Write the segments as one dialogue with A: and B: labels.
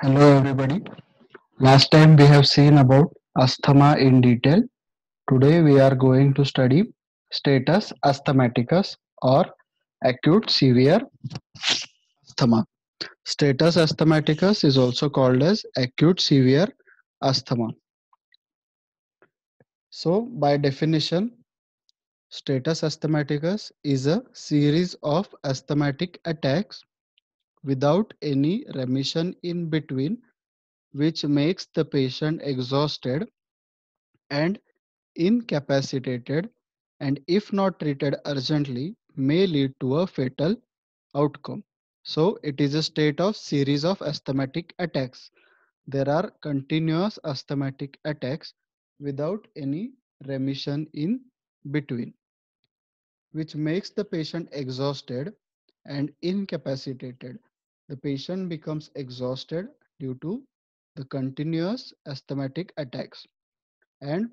A: Hello everybody. Last time we have seen about asthma in detail. Today we are going to study status asthmaticus or acute severe asthma. Status asthmaticus is also called as acute severe asthma. So by definition, status asthmaticus is a series of asthmatic attacks without any remission in between, which makes the patient exhausted and incapacitated, and if not treated urgently may lead to a fatal outcome. So it is a state of series of asthmatic attacks. There are continuous asthmatic attacks without any remission in between, which makes the patient exhausted and incapacitated. The patient becomes exhausted due to the continuous asthmatic attacks, and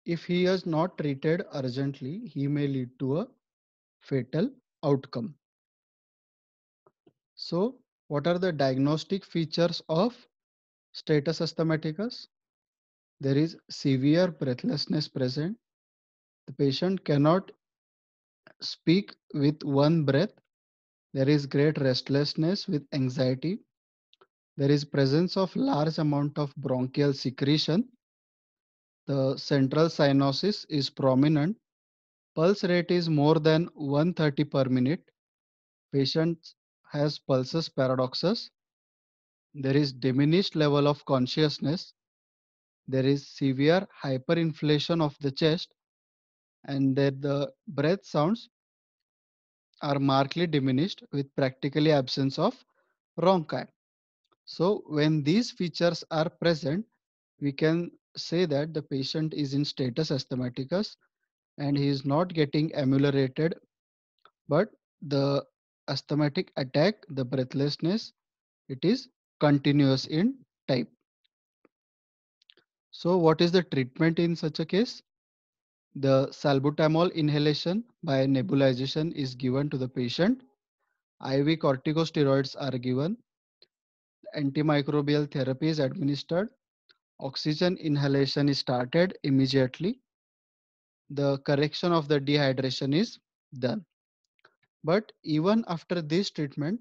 A: if he is not treated urgently, he may lead to a fatal outcome. So, what are the diagnostic features of status asthmaticus? There is severe breathlessness present. The patient cannot speak with one breath. There is great restlessness with anxiety. There is presence of large amount of bronchial secretion. The central cyanosis is prominent. Pulse rate is more than 130 per minute. Patient has pulsus paradoxus. There is diminished level of consciousness. There is severe hyperinflation of the chest, and that the breath sounds are markedly diminished with practically absence of rhonchi. So when these features are present, we can say that the patient is in status asthmaticus and he is not getting ameliorated, but the asthmatic attack, the breathlessness, it is continuous in type. So what is the treatment in such a case? The salbutamol inhalation by nebulization is given to the patient. IV corticosteroids are given. Antimicrobial therapy is administered. Oxygen inhalation is started immediately. The correction of the dehydration is done. But even after this treatment,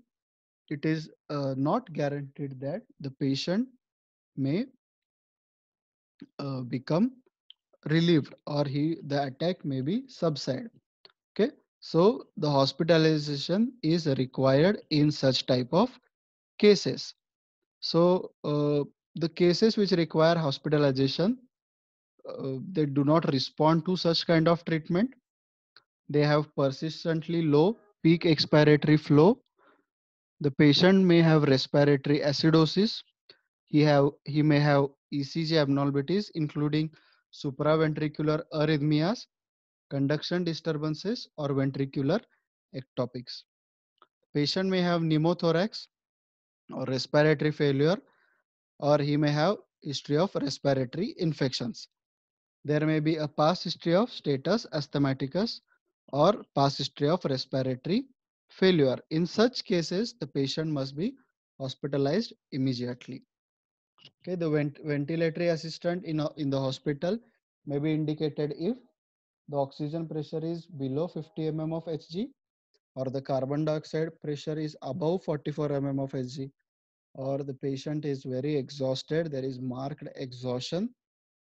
A: it is not guaranteed that the patient may become relieved or the attack may be subside. Okay, so the hospitalization is required in such type of cases. So the cases which require hospitalization, they do not respond to such kind of treatment. They have persistently low peak expiratory flow. The patient may have respiratory acidosis. He may have ECG abnormalities, including supraventricular arrhythmias, conduction disturbances, or ventricular ectopics. Patient may have pneumothorax or respiratory failure, or he may have history of respiratory infections. There may be a past history of status asthmaticus or past history of respiratory failure. In such cases, the patient must be hospitalized immediately. Okay, the ventilatory assistant in the hospital may be indicated if the oxygen pressure is below 50 mm of Hg, or the carbon dioxide pressure is above 44 mm of Hg, or the patient is very exhausted, there is marked exhaustion,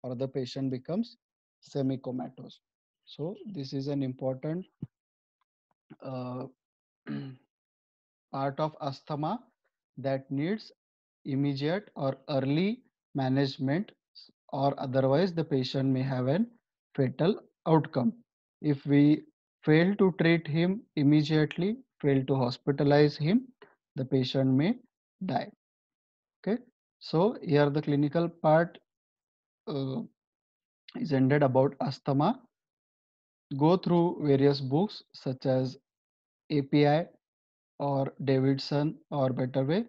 A: or the patient becomes semi-comatose. So this is an important uh, part of asthma that needs immediate or early management, or otherwise the patient may have an fatal outcome. If we fail to treat him immediately, fail to hospitalize him, the patient may die. Okay, so here the clinical part uh, is ended about asthma. Go through various books such as API or Davidson, or better way,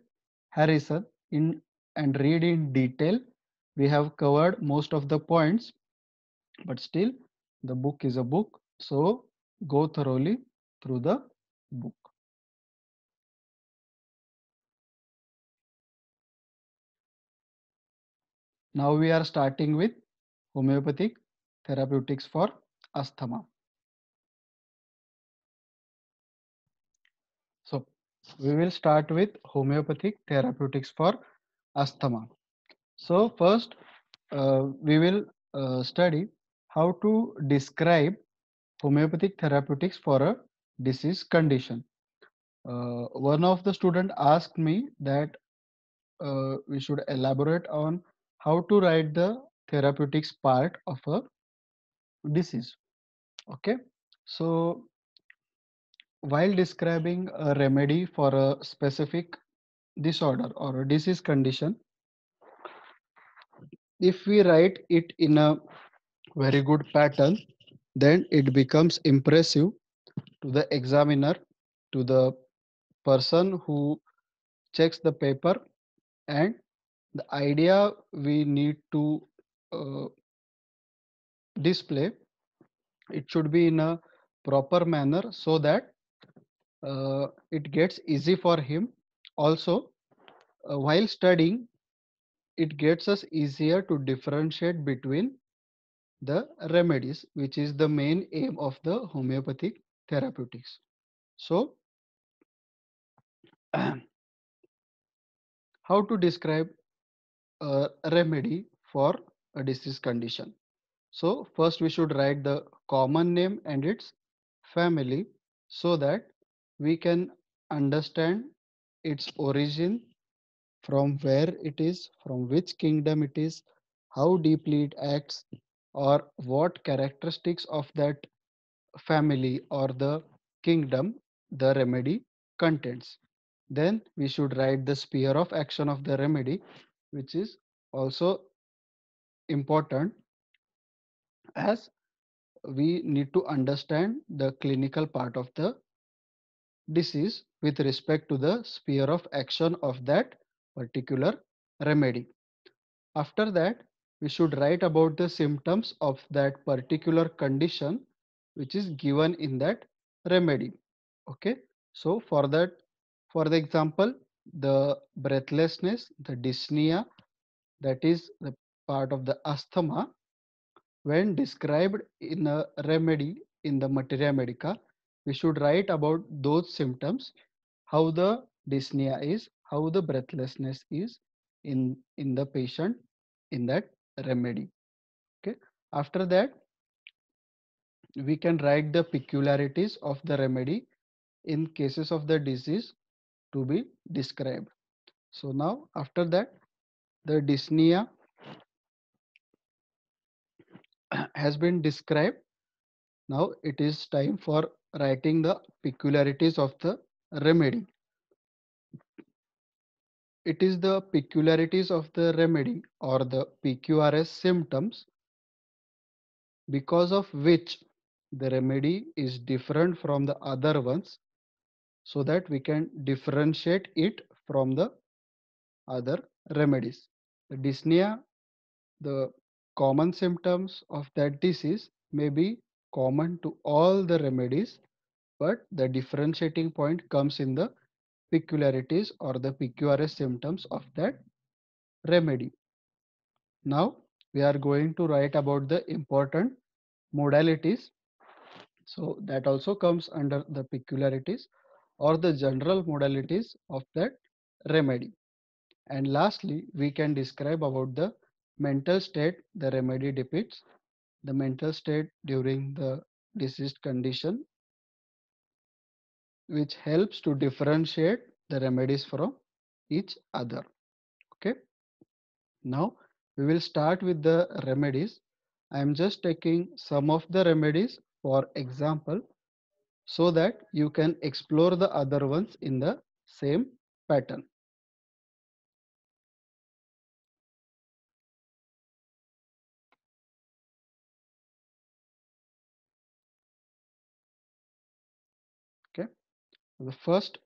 A: Harrison, in and read in detail. We have covered most of the points, but still the book is a book. So go thoroughly through the book. Now we are starting with homeopathic therapeutics for asthma. So we will start with homeopathic therapeutics for asthma. So first we will study how to describe homeopathic therapeutics for a disease condition. One of the student asked me that we should elaborate on how to write the therapeutics part of a disease. Okay, so while describing a remedy for a specific disorder or a disease condition, if we write it in a very good pattern, then it becomes impressive to the examiner, to the person who checks the paper, and the idea we need to uh, display, it should be in a proper manner so that it gets easy for him. Also, while studying, it gets us easier to differentiate between the remedies, which is the main aim of the homeopathic therapeutics. So, how to describe a remedy for a disease condition? So, first we should write the common name and its family so that we can understand its origin, from where it is, from which kingdom it is, how deeply it acts, or what characteristics of that family or the kingdom the remedy contains. Then we should write the sphere of action of the remedy, which is also important, as we need to understand the clinical part of the disease with respect to the sphere of action of that particular remedy. After that, we should write about the symptoms of that particular condition which is given in that remedy. Okay, so for that, for the example, the breathlessness, the dyspnea, that is the part of the asthma, when described in a remedy in the materia medica, we should write about those symptoms, how the dyspnea is, how the breathlessness is in the patient in that remedy. Okay. After that, we can write the peculiarities of the remedy in cases of the disease to be described. So now after that, the dyspnea has been described. Now it is time for writing the peculiarities of the remedy. It is the peculiarities of the remedy or the PQRS symptoms because of which the remedy is different from the other ones, so that we can differentiate it from the other remedies. The dyspnea, the common symptoms of that disease may be common to all the remedies, but the differentiating point comes in the peculiarities or the PQRS symptoms of that remedy. Now we are going to write about the important modalities. So that also comes under the peculiarities or the general modalities of that remedy. And lastly, we can describe about the mental state the remedy depicts, the mental state during the diseased condition, which helps to differentiate the remedies from each other. Okay. Now we will start with the remedies. I am just taking some of the remedies for example so that you can explore the other ones in the same pattern. Okay. The first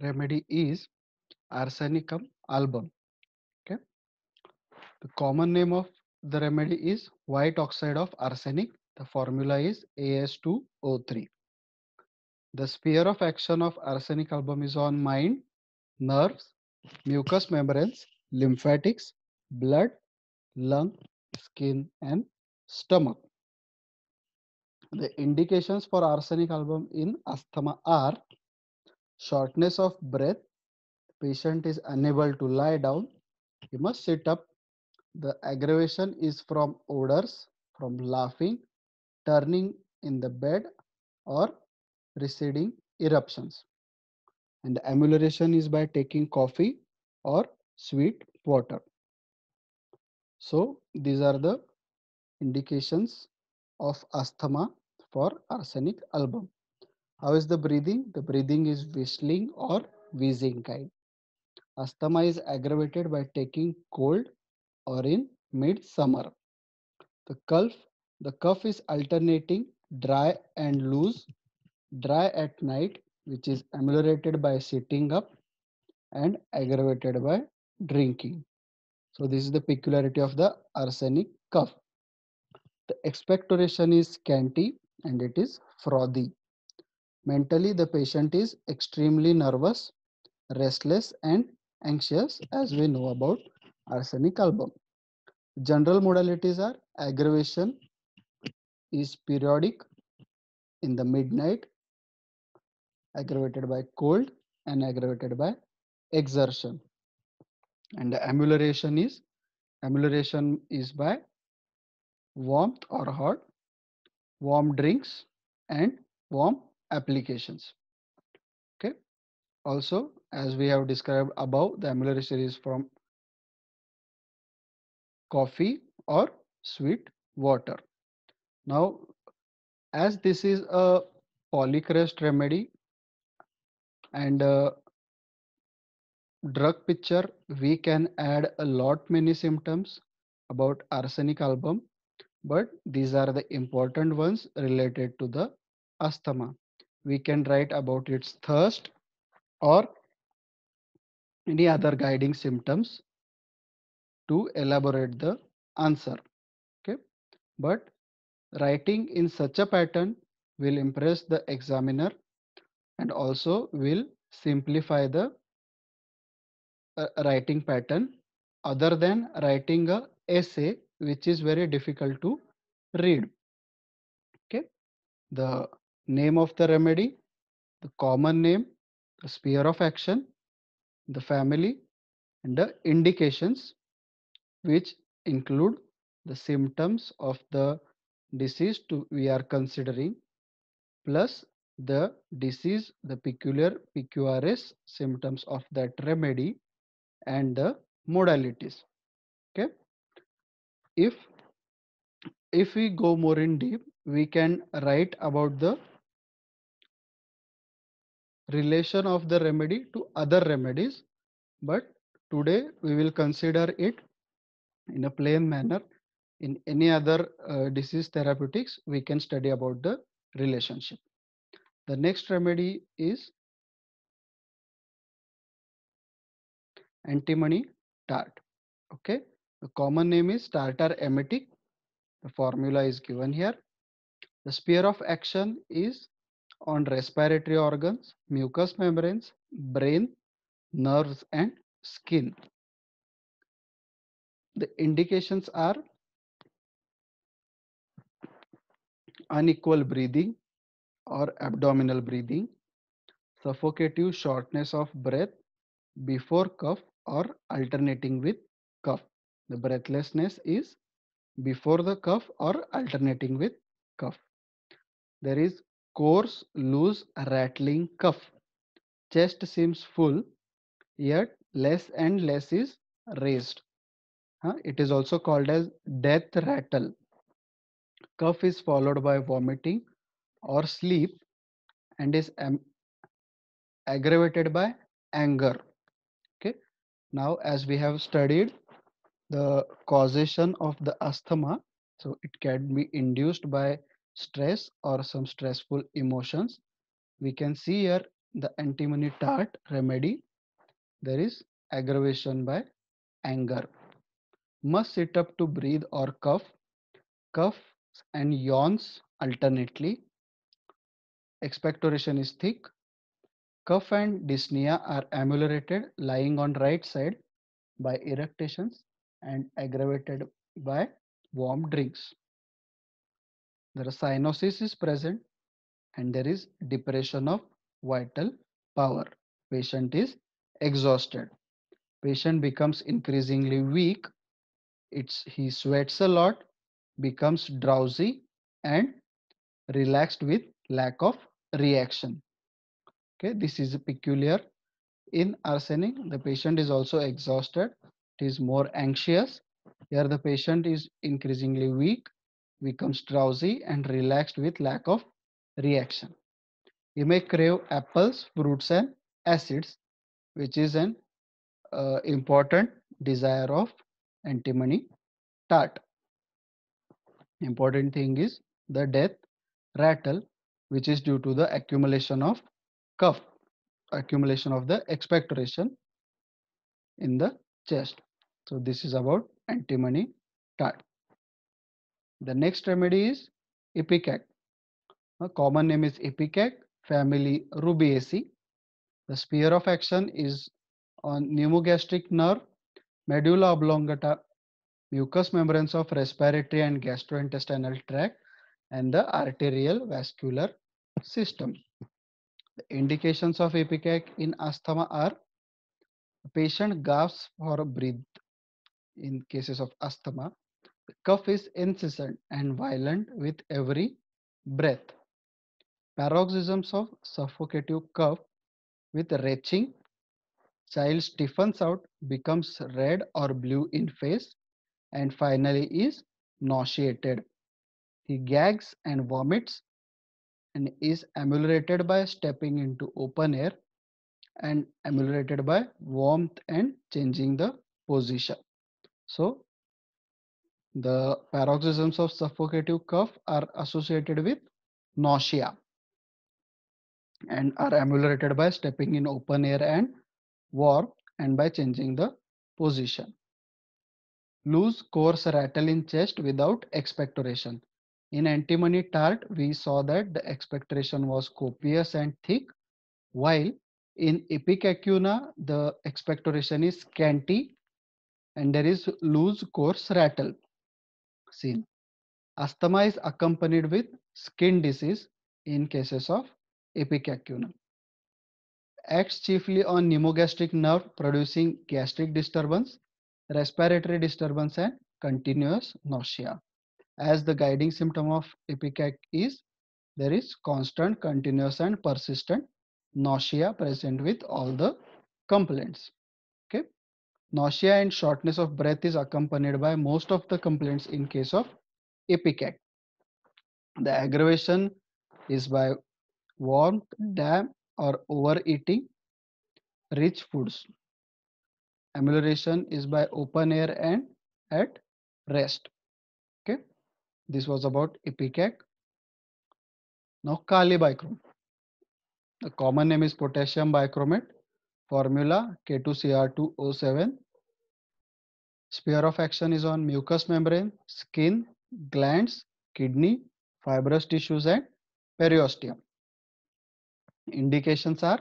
A: remedy is arsenicum album. Okay. The common name of the remedy is white oxide of arsenic. The formula is As2O3. The sphere of action of arsenic album is on mind, nerves, mucous membranes, lymphatics, blood, lung, skin, and stomach. The indications for arsenic album in asthma are shortness of breath, patient is unable to lie down, he must sit up. The aggravation is from odors, from laughing, turning in the bed, or receding eruptions. And the amelioration is by taking coffee or sweet water. So these are the indications of asthma for arsenic album. How is the breathing? The breathing is whistling or wheezing kind. Asthma is aggravated by taking cold or in midsummer. The cough, the cough is alternating dry and loose, dry at night, which is ameliorated by sitting up and aggravated by drinking. So this is the peculiarity of the arsenic cough. The expectoration is scanty and it is frothy. Mentally, the patient is extremely nervous, restless, and anxious, as we know about arsenic album. General modalities are aggravation is periodic in the midnight, aggravated by cold, and aggravated by exertion. And the amelioration is by warmth or hot, warm drinks, and warm applications. Okay. Also, as we have described above, the amelioration is from coffee or sweet water. Now, as this is a polycrest remedy and a drug picture, we can add a lot many symptoms about arsenic album, but these are the important ones related to the asthma. We can write about its thirst or any other guiding symptoms to elaborate the answer. Okay, but writing in such a pattern will impress the examiner and also will simplify the writing pattern other than writing a essay which is very difficult to read. Okay, the name of the remedy, the common name, the sphere of action, the family, and the indications which include the symptoms of the disease to we are considering plus the disease, the peculiar PQRS symptoms of that remedy and the modalities. Okay, if we go more in deep, we can write about the relation of the remedy to other remedies, but today we will consider it in a plain manner. In any other disease therapeutics, we can study about the relationship. The next remedy is antimony tart. Okay, the common name is tartar emetic. The formula is given here. The sphere of action is on respiratory organs, mucous membranes, brain, nerves, and skin. The indications are unequal breathing or abdominal breathing, suffocative shortness of breath before cough or alternating with cough. The breathlessness is before the cough or alternating with cough. There is coarse, loose, rattling cough. Chest seems full, yet less and less is raised. It is also called as death rattle. Cough is followed by vomiting or sleep and is aggravated by anger. Okay. Now, as we have studied the causation of the asthma, so it can be induced by stress or some stressful emotions. We can see here the antimony tart remedy. There is aggravation by anger. Must sit up to breathe or cough. Cough and yawns alternately. Expectoration is thick. Cough and dyspnea are ameliorated lying on right side by eructations and aggravated by warm drinks. There is cyanosis is present and there is depression of vital power. Patient is exhausted. Patient becomes increasingly weak. He sweats a lot, becomes drowsy and relaxed with lack of reaction. Okay, this is peculiar in arsenic. The patient is also exhausted. It is more anxious. Here the patient is increasingly weak, becomes drowsy and relaxed with lack of reaction. You may crave apples, fruits and acids, which is an important desire of antimony tart. Important thing is the death rattle, which is due to the accumulation of cough, accumulation of the expectoration in the chest. So this is about antimony tart. The next remedy is ipecac. A common name is ipecac, family Rubiaceae. The sphere of action is on pneumogastric nerve, medulla oblongata, mucous membranes of respiratory and gastrointestinal tract, and the arterial vascular system. The indications of ipecac in asthma are patient gasps for breath in cases of asthma. The cough is incessant and violent with every breath. Paroxysms of suffocative cough with retching. Child stiffens out, becomes red or blue in face, and finally is nauseated. He gags and vomits and is ameliorated by stepping into open air and ameliorated by warmth and changing the position. So the paroxysms of suffocative cough are associated with nausea and are ameliorated by stepping in open air and warm and by changing the position. Loose coarse rattle in chest without expectoration. In antimony tart, we saw that the expectoration was copious and thick, while in ipecacuanha, the expectoration is scanty and there is loose coarse rattle seen. Asthma is accompanied with skin disease in cases of ipecacuanha. Acts chiefly on pneumogastric nerve producing gastric disturbance, respiratory disturbance and continuous nausea. As the guiding symptom of ipecac is there is constant, continuous and persistent nausea present with all the complaints. Okay. Nausea and shortness of breath is accompanied by most of the complaints in case of ipecac. The aggravation is by warmth, damp or overeating rich foods. Amelioration is by open air and at rest. Okay. This was about ipecac. Now kali bichrome. The common name is potassium bichromate. Formula K2Cr2O7. Sphere of action is on mucous membrane, skin, glands, kidney, fibrous tissues and periosteum. Indications are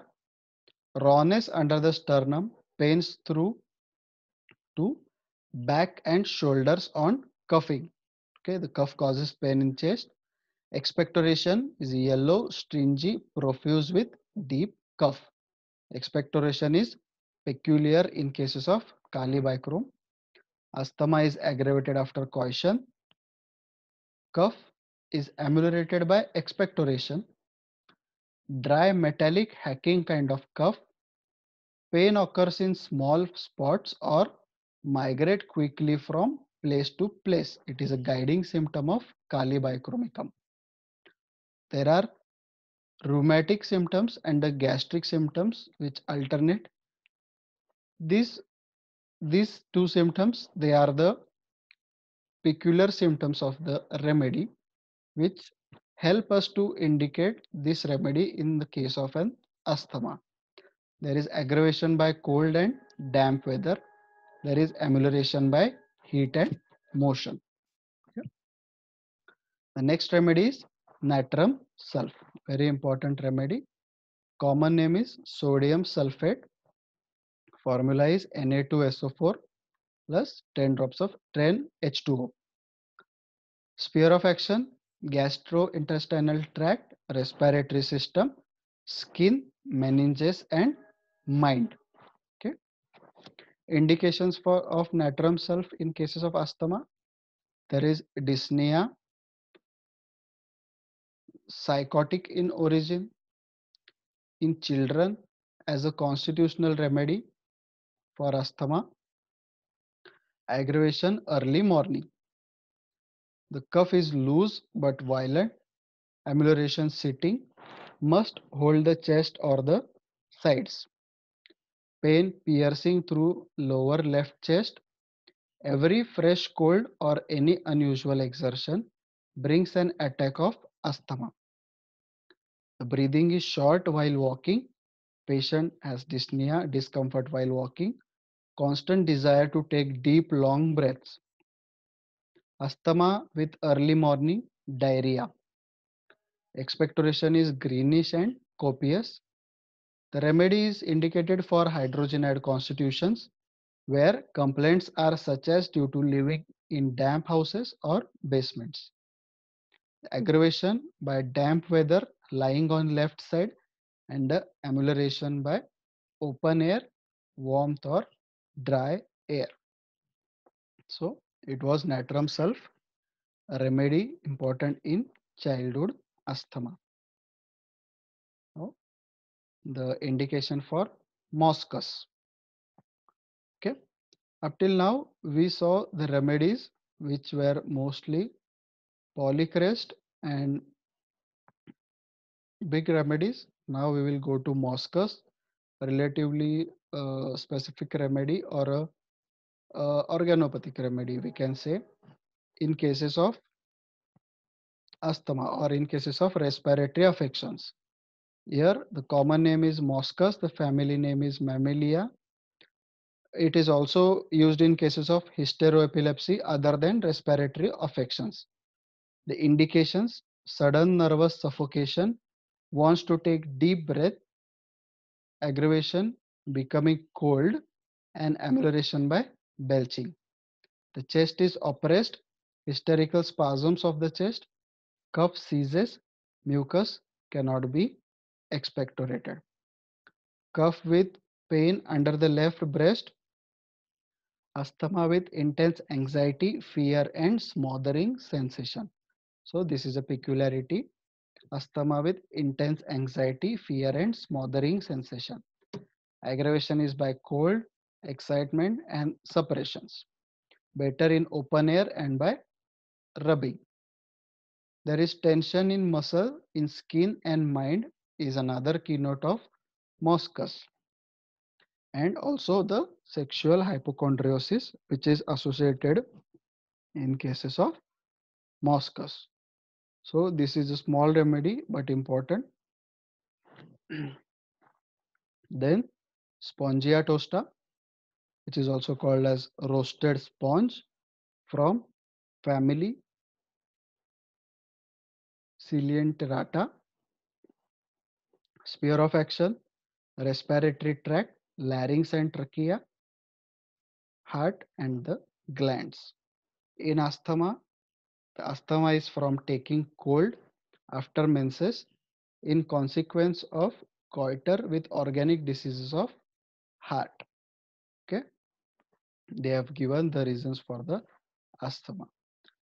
A: rawness under the sternum, pains through to back and shoulders on cuffing. Okay, the cuff causes pain in chest. Expectoration is yellow, stringy, profuse with deep cuff. Expectoration is peculiar in cases of kali bichrome. Asthma is aggravated after caution. Cough is ameliorated by expectoration. Dry metallic hacking kind of cough. Pain occurs in small spots or migrate quickly from place to place. It is a guiding symptom of kali bichromicum. There are rheumatic symptoms and the gastric symptoms which alternate. These these two symptoms, they are the peculiar symptoms of the remedy which help us to indicate this remedy in the case of an asthma. There is aggravation by cold and damp weather. There is amelioration by heat and motion. The next remedy is natrum sulf. Very important remedy. Common name is sodium sulfate. Formula is Na2SO4 plus 10 drops of 10 H2O. Sphere of action: gastrointestinal tract, respiratory system, skin, meninges, and mind. Okay. Indications for of natrum sulf in cases of asthma: there is dyspnea, psychotic in origin in children as a constitutional remedy for asthma, aggravation early morning. The cough is loose but violent, amelioration sitting, must hold the chest or the sides. Pain piercing through lower left chest. Every fresh cold or any unusual exertion brings an attack of asthma. The breathing is short while walking. Patient has dyspnea, discomfort while walking, constant desire to take deep, long breaths. Asthma with early morning diarrhea. Expectoration is greenish and copious. The remedy is indicated for hydrogenide constitutions where complaints are such as due to living in damp houses or basements. Aggravation by damp weather, lying on left side, and the amelioration by open air, warmth or dry air. So it was natrum sulf, a remedy important in childhood asthma. Now, the indication for Moschus. Okay. Up till now, we saw the remedies which were mostly polycrest and big remedies. Now we will go to Moschus, relatively specific remedy or a organopathic remedy, we can say, in cases of asthma or in cases of respiratory affections. Here, the common name is Moschus, the family name is Mammalia. It is also used in cases of hysteroepilepsy other than respiratory affections. The indications: sudden nervous suffocation, wants to take deep breath, aggravation, becoming cold, and amelioration by belching. The chest is oppressed, hysterical spasms of the chest, cough ceases, mucus cannot be expectorated. Cough with pain under the left breast, asthma with intense anxiety, fear, and smothering sensation. So, this is a peculiarity: asthma with intense anxiety, fear, and smothering sensation. Aggravation is by cold, excitement, and suppressions. Better in open air and by rubbing. There is tension in muscle, in skin, and mind is another keynote of Moschus. And also the sexual hypochondriosis, which is associated in cases of Moschus. So this is a small remedy but important. Then Spongia tosta, which is also called as roasted sponge, from family Coelianterata. Sphere of action: respiratory tract, larynx and trachea, heart, and the glands. In asthma, the asthma is from taking cold after menses in consequence of goiter with organic diseases of heart. Okay, they have given the reasons for the asthma.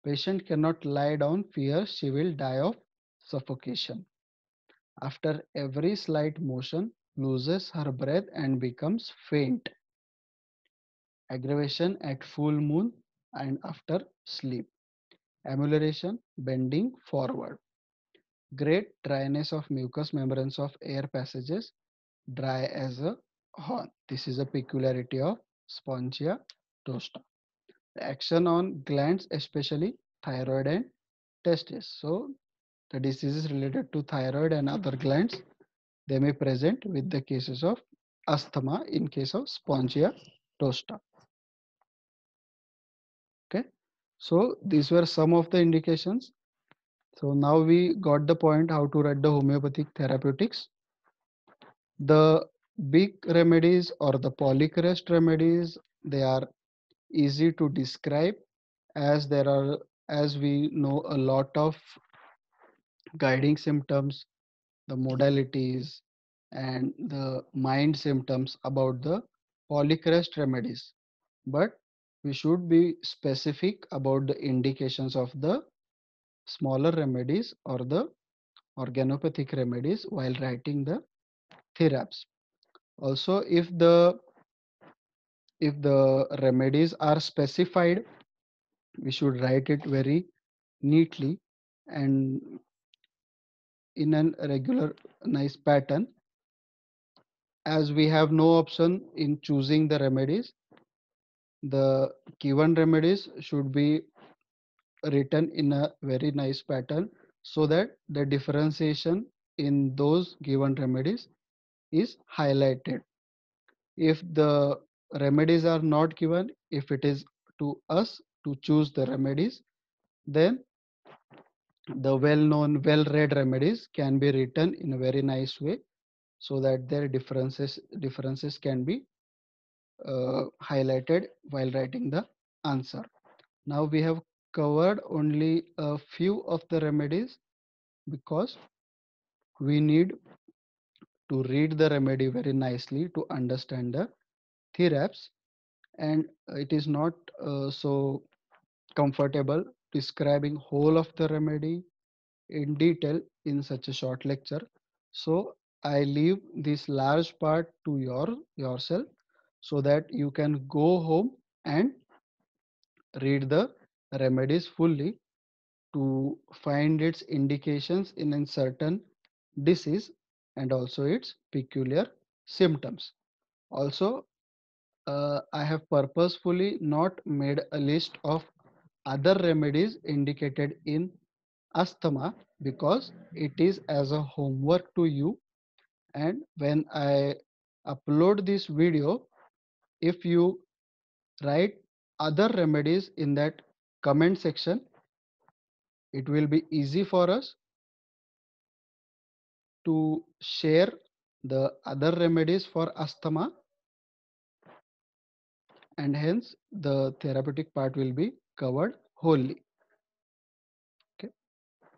A: Patient cannot lie down, fear she will die of suffocation. After every slight motion, loses her breath and becomes faint. Aggravation at full moon and after sleep. Amelioration, bending forward. Great dryness of mucous membranes of air passages, dry as a horn. This is a peculiarity of Spongia tosta. The action on glands, especially thyroid and testes. So the diseases related to thyroid and other glands, they may present with the cases of asthma in case of Spongia tosta. Okay. So these were some of the indications. So now we got the point how to write the homeopathic therapeutics. The big remedies or the polycrest remedies, they are easy to describe, as there are, as we know, a lot of guiding symptoms, the modalities, and the mind symptoms about the polycrest remedies. But we should be specific about the indications of the smaller remedies or the organopathic remedies while writing the theraps. Also, if the remedies are specified, we should write it very neatly and in a regular nice pattern. As we have no option in choosing the remedies, the given remedies should be written in a very nice pattern so that the differentiation in those given remedies is highlighted. If the remedies are not given, if it is to us to choose the remedies, then the well-known, well-read remedies can be written in a very nice way so that their differences can be highlighted while writing the answer. Now we have covered only a few of the remedies because we need to read the remedy very nicely to understand the theraps, and it is not so comfortable describing whole of the remedy in detail in such a short lecture. So I leave this large part to yourself so that you can go home and read the remedies fully to find its indications in a certain disease and also its peculiar symptoms. Also, I have purposefully not made a list of other remedies indicated in asthma because it is as a homework to you. And when I upload this video, if you write other remedies in that comment section, it will be easy for us to share the other remedies for asthma, and hence the therapeutic part will be covered wholly. Okay,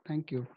A: thank you.